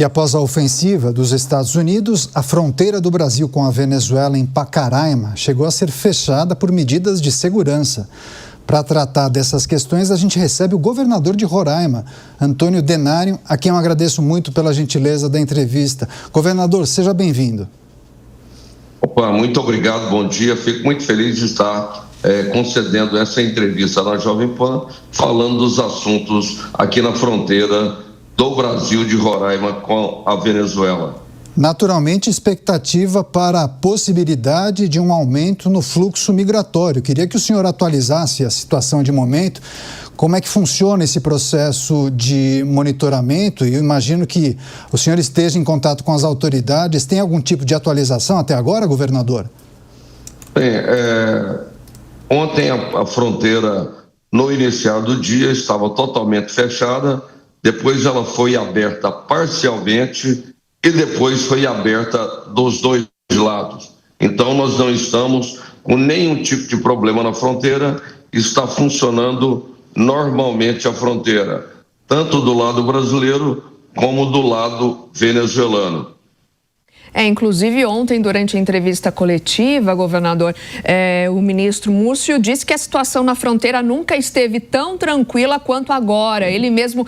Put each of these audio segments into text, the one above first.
E após a ofensiva dos Estados Unidos, a fronteira do Brasil com a Venezuela em Pacaraima chegou a ser fechada por medidas de segurança. Para tratar dessas questões, a gente recebe o governador de Roraima, Antônio Denário, a quem eu agradeço muito pela gentileza da entrevista. Governador, seja bem-vindo. Opa, muito obrigado, bom dia. Fico muito feliz de estar concedendo essa entrevista na Jovem Pan, falando dos assuntos aqui na fronteira do Brasil de Roraima com a Venezuela. Naturalmente, expectativa para a possibilidade de um aumento no fluxo migratório. Queria que o senhor atualizasse a situação de momento, como é que funciona esse processo de monitoramento. E eu imagino que o senhor esteja em contato com as autoridades. Tem algum tipo de atualização até agora, governador? Ontem a fronteira, no iniciar do dia, estava totalmente fechada. Depois ela foi aberta parcialmente e depois foi aberta dos dois lados. Então nós não estamos com nenhum tipo de problema na fronteira, está funcionando normalmente a fronteira, tanto do lado brasileiro como do lado venezuelano. Inclusive ontem, durante a entrevista coletiva, governador, o ministro Múcio disse que a situação na fronteira nunca esteve tão tranquila quanto agora. Ele mesmo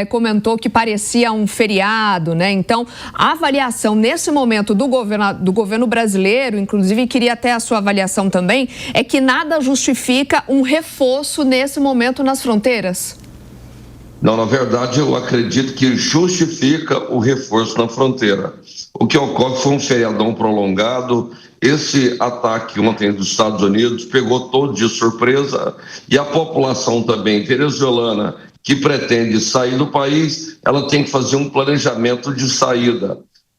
comentou que parecia um feriado, né? Então, a avaliação nesse momento do governo brasileiro, inclusive queria até a sua avaliação também, é que nada justifica um reforço nesse momento nas fronteiras. Não, na verdade, eu acredito que justifica o reforço na fronteira. O que ocorre foi um feriadão prolongado. Esse ataque ontem dos Estados Unidos pegou todos de surpresa e a população também venezuelana que pretende sair do país, ela tem que fazer um planejamento de saída.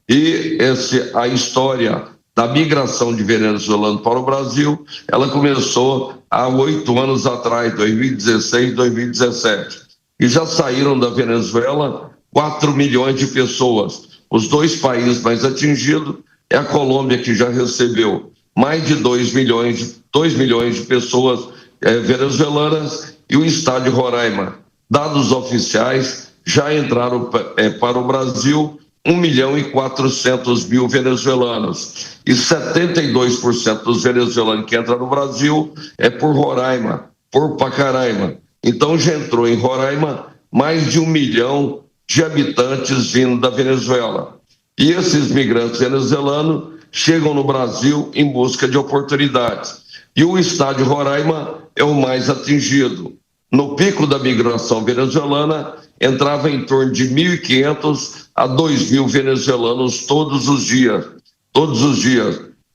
E a história da migração de venezuelanos para o Brasil, ela começou há 8 anos atrás, 2016, 2017. E já saíram da Venezuela 4 milhões de pessoas. Os dois países mais atingidos é a Colômbia, que já recebeu mais de 2 milhões de pessoas venezuelanas, e o estado de Roraima. Dados oficiais, já entraram para o Brasil 1.400.000 venezuelanos. E 72% dos venezuelanos que entram no Brasil é por Roraima, por Pacaraima. Então já entrou em Roraima mais de 1 milhão de habitantes vindo da Venezuela. E esses migrantes venezuelanos chegam no Brasil em busca de oportunidades. E o estado de Roraima é o mais atingido. No pico da migração venezuelana, entrava em torno de 1.500 a 2.000 venezuelanos todos os dias.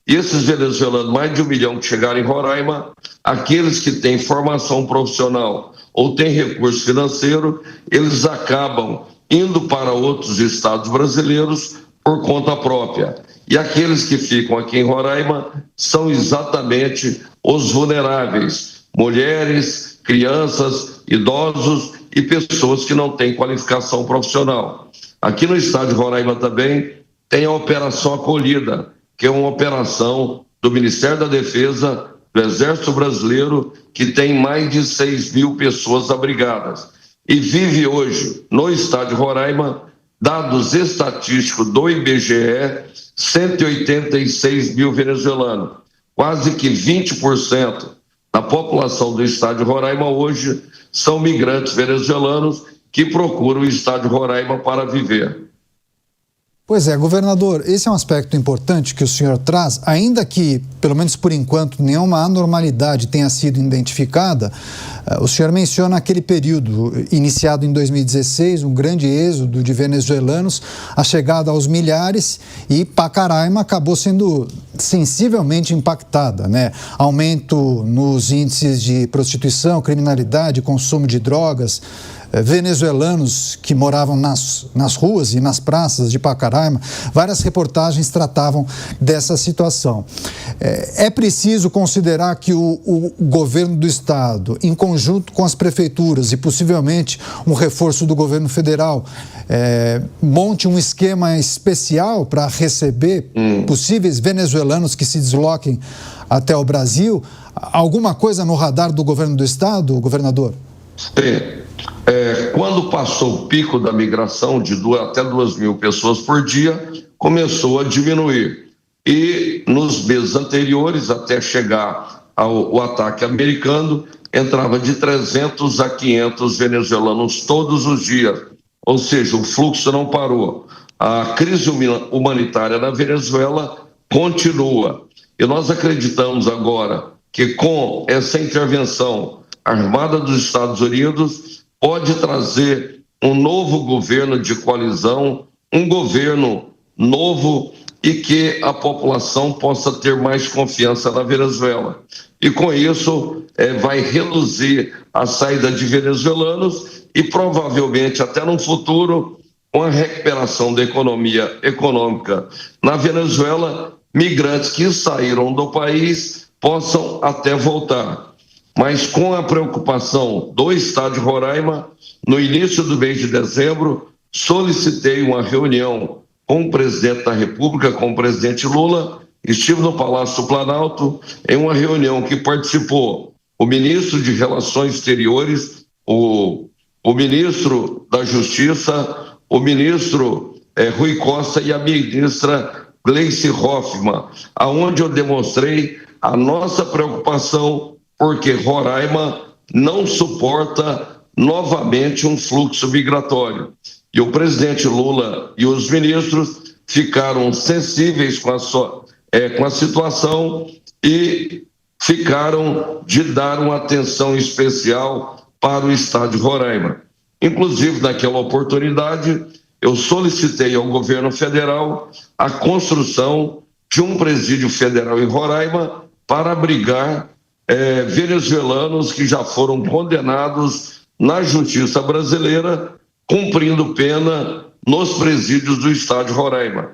E esses venezuelanos, mais de 1 milhão que chegaram em Roraima, aqueles que têm formação profissional ou têm recurso financeiro, eles acabam indo para outros estados brasileiros por conta própria. E aqueles que ficam aqui em Roraima são exatamente os vulneráveis: mulheres, crianças, idosos e pessoas que não têm qualificação profissional. Aqui no estado de Roraima também tem a Operação Acolhida, que é uma operação do Ministério da Defesa, do Exército Brasileiro, que tem mais de 6.000 pessoas abrigadas. E vive hoje, no estado de Roraima, dados estatísticos do IBGE, 186.000 venezuelanos. Quase que 20% da população do estado de Roraima hoje são migrantes venezuelanos que procuram o estado de Roraima para viver. Pois é, governador, esse é um aspecto importante que o senhor traz, ainda que, pelo menos por enquanto, nenhuma anormalidade tenha sido identificada. O senhor menciona aquele período iniciado em 2016, um grande êxodo de venezuelanos, a chegada aos milhares, e Pacaraima acabou sendo sensivelmente impactada, né? Aumento nos índices de prostituição, criminalidade, consumo de drogas. Venezuelanos que moravam nas ruas e nas praças de Pacaraima. Várias reportagens tratavam dessa situação. É preciso considerar que o governo do estado, em conjunto com as prefeituras e possivelmente um reforço do governo federal, monte um esquema especial para receber possíveis venezuelanos que se desloquem até o Brasil. Alguma coisa no radar do governo do estado, governador? Quando passou o pico da migração de até 2.000 pessoas por dia, começou a diminuir. E nos meses anteriores, até chegar ao ataque americano, entrava de 300 a 500 venezuelanos todos os dias. Ou seja, o fluxo não parou. A crise humanitária na Venezuela continua. E nós acreditamos agora que com essa intervenção armada dos Estados Unidos pode trazer um novo governo de coalizão, um governo novo e que a população possa ter mais confiança na Venezuela. E com isso vai reduzir a saída de venezuelanos e provavelmente até no futuro, com a recuperação da econômica na Venezuela, migrantes que saíram do país possam até voltar. Mas com a preocupação do Estado de Roraima, no início do mês de dezembro, solicitei uma reunião com o presidente da República, com o presidente Lula. Estive no Palácio do Planalto em uma reunião que participou o ministro de Relações Exteriores, o ministro da Justiça, o ministro Rui Costa e a ministra Gleice Hoffmann, aonde eu demonstrei a nossa preocupação porque Roraima não suporta novamente um fluxo migratório. E o presidente Lula e os ministros ficaram sensíveis com a situação e ficaram de dar uma atenção especial para o estado de Roraima. Inclusive, naquela oportunidade, eu solicitei ao governo federal a construção de um presídio federal em Roraima para abrigar venezuelanos que já foram condenados na justiça brasileira, cumprindo pena nos presídios do estado de Roraima.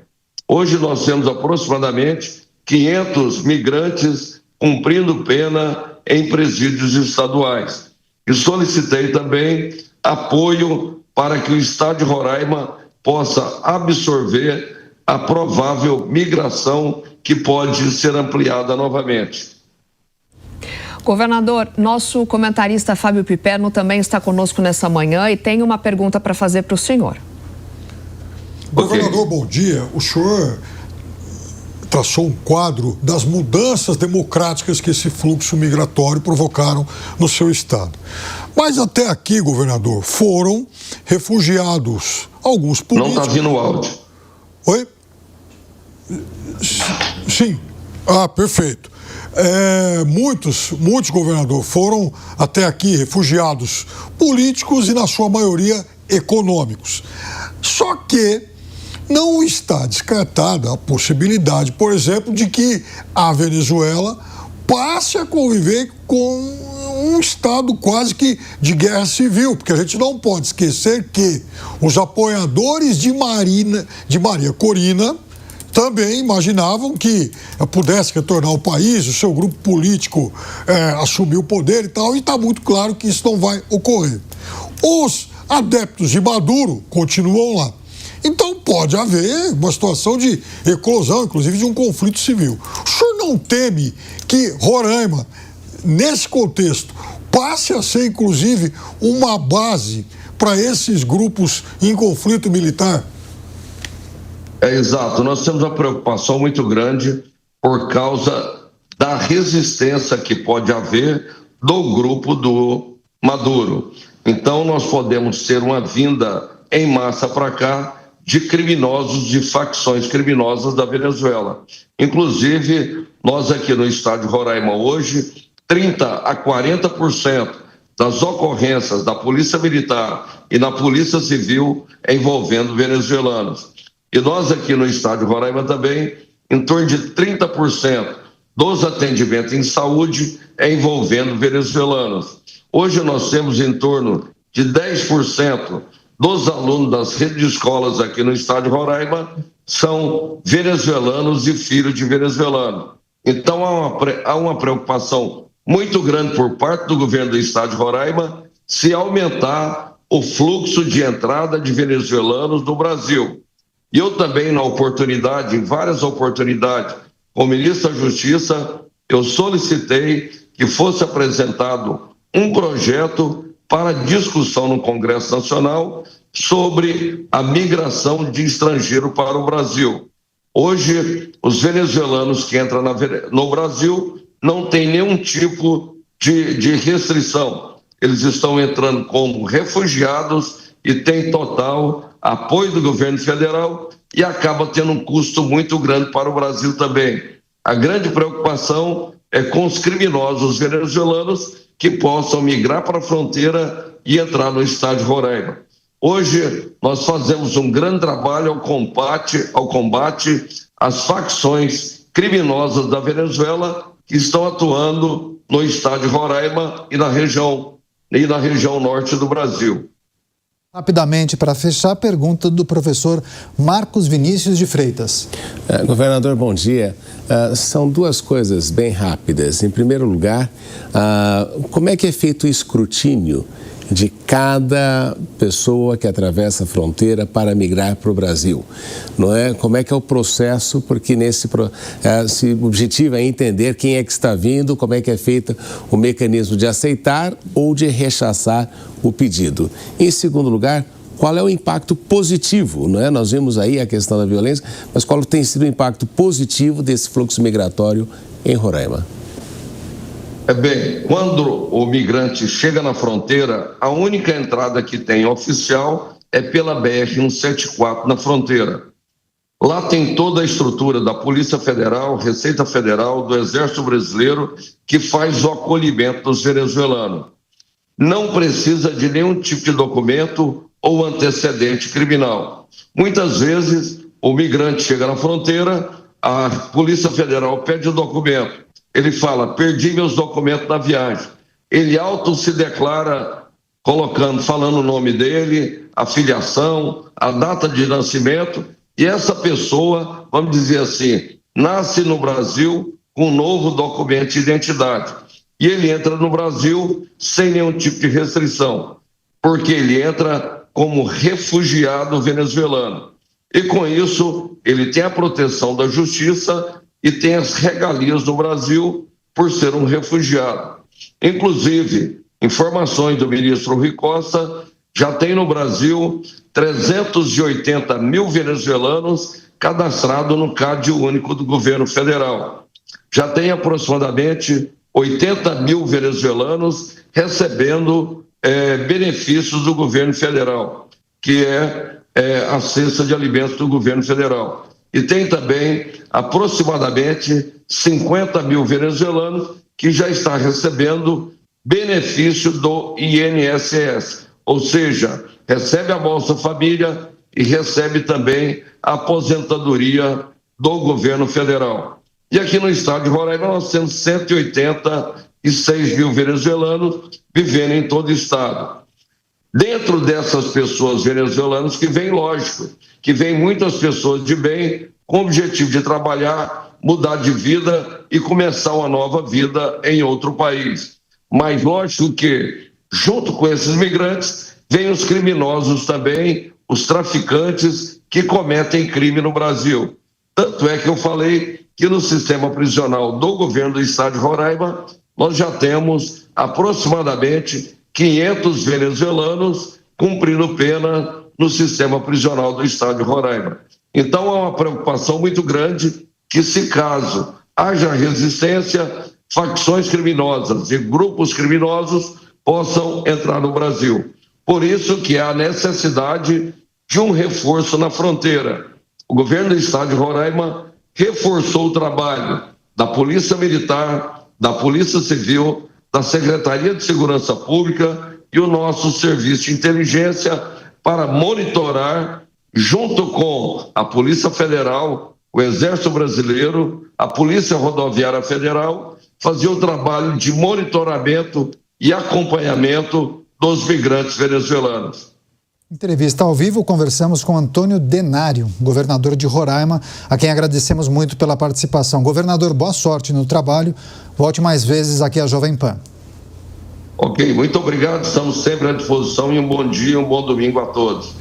Hoje nós temos aproximadamente 500 migrantes cumprindo pena em presídios estaduais. E solicitei também apoio para que o estado de Roraima possa absorver a provável migração que pode ser ampliada novamente. Governador, nosso comentarista Fábio Piperno também está conosco nessa manhã e tem uma pergunta para fazer para o senhor. Governador, bom dia. O senhor traçou um quadro das mudanças democráticas que esse fluxo migratório provocaram no seu estado. Mas até aqui, governador, foram refugiados alguns políticos... Não está vindo o áudio. Oi? Sim. Ah, perfeito. Muitos, governador, foram até aqui refugiados políticos e, na sua maioria, econômicos. Só que não está descartada a possibilidade, por exemplo, de que a Venezuela passe a conviver com um estado quase que de guerra civil, porque a gente não pode esquecer que os apoiadores de Maria Corina também imaginavam que pudesse retornar ao país, o seu grupo político assumir o poder e tal, e está muito claro que isso não vai ocorrer. Os adeptos de Maduro continuam lá. Então pode haver uma situação de eclosão, inclusive de um conflito civil. O senhor não teme que Roraima, nesse contexto, passe a ser, inclusive, uma base para esses grupos em conflito militar? Exato, nós temos uma preocupação muito grande por causa da resistência que pode haver do grupo do Maduro. Então nós podemos ter uma vinda em massa para cá de criminosos, de facções criminosas da Venezuela. Inclusive, nós aqui no estado de Roraima hoje, 30% a 40% das ocorrências da Polícia Militar e da Polícia Civil envolvendo venezuelanos. E nós aqui no estado de Roraima também, em torno de 30% dos atendimentos em saúde envolvendo venezuelanos. Hoje nós temos em torno de 10% dos alunos das redes de escolas aqui no estado de Roraima são venezuelanos e filhos de venezuelanos. Então há uma preocupação muito grande por parte do governo do estado de Roraima se aumentar o fluxo de entrada de venezuelanos no Brasil. E eu também, em várias oportunidades, como ministro da Justiça, eu solicitei que fosse apresentado um projeto para discussão no Congresso Nacional sobre a migração de estrangeiro para o Brasil. Hoje, os venezuelanos que entram no Brasil não têm nenhum tipo de restrição. Eles estão entrando como refugiados e têm total apoio do governo federal e acaba tendo um custo muito grande para o Brasil também. A grande preocupação é com os criminosos venezuelanos que possam migrar para a fronteira e entrar no estado de Roraima. Hoje, nós fazemos um grande trabalho ao combate às facções criminosas da Venezuela que estão atuando no estado de Roraima e na região norte do Brasil. Rapidamente, para fechar, a pergunta do professor Marcos Vinícius de Freitas. Governador, bom dia. São duas coisas bem rápidas. Em primeiro lugar, como é que é feito o escrutínio de cada pessoa que atravessa a fronteira para migrar para o Brasil? Não é? Como é que é o processo? Porque o objetivo é entender quem é que está vindo, como é que é feito o mecanismo de aceitar ou de rechaçar o pedido. Em segundo lugar, qual é o impacto positivo, não é? Nós vimos aí a questão da violência, mas qual tem sido o impacto positivo desse fluxo migratório em Roraima? Bem, quando o migrante chega na fronteira, a única entrada que tem oficial é pela BR-174 na fronteira. Lá tem toda a estrutura da Polícia Federal, Receita Federal, do Exército Brasileiro, que faz o acolhimento dos venezuelanos. Não precisa de nenhum tipo de documento ou antecedente criminal. Muitas vezes, o migrante chega na fronteira, a Polícia Federal pede o documento. Ele fala, perdi meus documentos na viagem. Ele se declara falando o nome dele, a filiação, a data de nascimento, e essa pessoa, vamos dizer assim, nasce no Brasil com um novo documento de identidade. E ele entra no Brasil sem nenhum tipo de restrição, porque ele entra como refugiado venezuelano. E com isso, ele tem a proteção da justiça e tem as regalias do Brasil por ser um refugiado. Inclusive, informações do ministro Rui Costa, já tem no Brasil 380 mil venezuelanos cadastrados no CAD único do governo federal. Já tem aproximadamente 80 mil venezuelanos recebendo benefícios do governo federal, que é a cesta de alimentos do governo federal. E tem também aproximadamente 50 mil venezuelanos que já está recebendo benefício do INSS, ou seja, recebe a Bolsa Família e recebe também a aposentadoria do governo federal. E aqui no estado de Roraima nós temos 186 mil venezuelanos vivendo em todo o estado. Dentro dessas pessoas venezuelanas que vem, lógico, que vem muitas pessoas de bem com o objetivo de trabalhar, mudar de vida e começar uma nova vida em outro país. Mas lógico que, junto com esses migrantes, vem os criminosos também, os traficantes que cometem crime no Brasil. Tanto é que eu falei que no sistema prisional do governo do estado de Roraima, nós já temos aproximadamente 500 venezuelanos cumprindo pena no sistema prisional do estado de Roraima. Então, há uma preocupação muito grande que, se caso haja resistência, facções criminosas e grupos criminosos possam entrar no Brasil. Por isso que há necessidade de um reforço na fronteira. O governo do estado de Roraima reforçou o trabalho da Polícia Militar, da Polícia Civil, da Secretaria de Segurança Pública e o nosso Serviço de Inteligência para monitorar, junto com a Polícia Federal, o Exército Brasileiro, a Polícia Rodoviária Federal, fazer o trabalho de monitoramento e acompanhamento dos migrantes venezuelanos. Entrevista ao vivo, conversamos com Antônio Denário, governador de Roraima, a quem agradecemos muito pela participação. Governador, boa sorte no trabalho. Volte mais vezes aqui à Jovem Pan. Ok, muito obrigado. Estamos sempre à disposição e um bom dia, um bom domingo a todos.